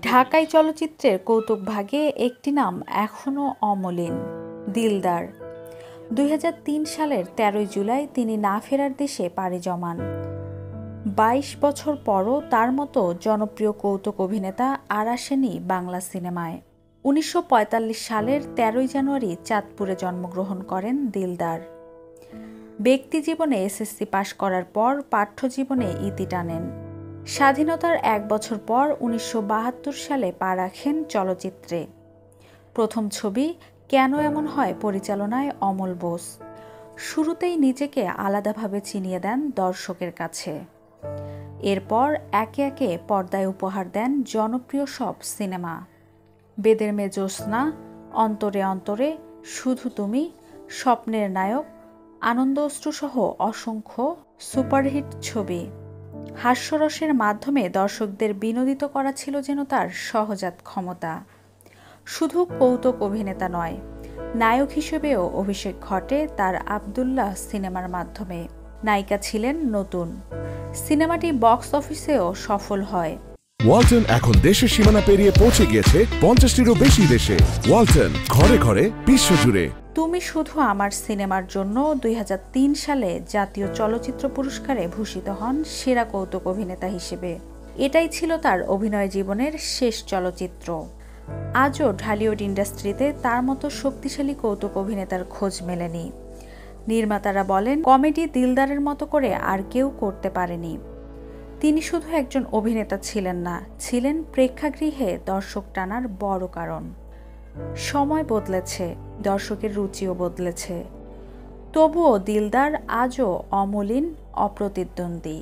ঢাকাই চলচ্চিত্রের কৌতুক ভাগে একটি নাম এখনও অমলিন, দিলদার। ২০০৩ সালের ১৩ জুলাই তিনি না ফেরার দেশে পাড়ি জমান। ২২ বছর পরও তার মতো জনপ্রিয় কৌতুক অভিনেতা আর আসেনি বাংলা সিনেমায়। ১৯৪৫ সালের ১৩ জানুয়ারি চাঁদপুরে জন্মগ্রহণ করেন দিলদার। ব্যক্তিজীবনে এসএসসি পাশ করার পর পাঠ্যজীবনে ইতি টানেন। স্বাধীনতার ১ বছর পর ১৯৭২ সালে পা রাখেন চলচ্চিত্রে। প্রথম ছবি কেন এমন হয় পরিচালনায় অমল বোস। শুরুতেই নিজেকে আলাদাভাবে চিনিয়ে দেন দর্শকের কাছে। এরপর একে একে পর্দায় উপহার দেন জনপ্রিয় সব সিনেমা। বেদের মেয়ে জ্যোৎস্না, অন্তরে অন্তরে, শুধু তুমি, স্বপ্নের নায়ক, আনন্দ অশ্রুসহ অসংখ্য সুপারহিট ছবি। হাস্যরসের মাধ্যমে দর্শকদের বিনোদিত করা ছিল যেন তার সহজাত ক্ষমতা। শুধু কৌতুক অভিনেতা নয়, নায়ক হিসেবেও অভিষেক ঘটে তার আব্দুল্লাহ সিনেমার মাধ্যমে। নায়িকা ছিলেন নতুন। সিনেমাটি বক্স অফিসেও সফল হয়। ওয়ালটন এখন দেশের সীমানা পেরিয়ে পৌঁছে গিয়েছে ৫০টিরও বেশি দেশে। ওয়ালটন, ঘরে ঘরে, বিশ্বজুড়ে। তুমি শুধু আমার সিনেমার জন্য ২০০৩ সালে জাতীয় চলচ্চিত্র পুরস্কারে ভূষিত হন সেরা কৌতুক অভিনেতা হিসেবে। এটাই ছিল তার অভিনয় জীবনের শেষ চলচ্চিত্র। আজও ঢালিউড ইন্ডাস্ট্রিতে তার মতো শক্তিশালী কৌতুক অভিনেতার খোঁজ মেলেনি। নির্মাতারা বলেন, কমেডি দিলদারের মতো করে আর কেউ করতে পারেনি। তিনি শুধু একজন অভিনেতা ছিলেন না, ছিলেন প্রেক্ষাগৃহে দর্শক টানার বড় কারণ। সময় বদলেছে, দর্শকের রুচিও বদলেছে, তবুও দিলদার আজও অমলিন, অপ্রতিদ্বন্দ্বী।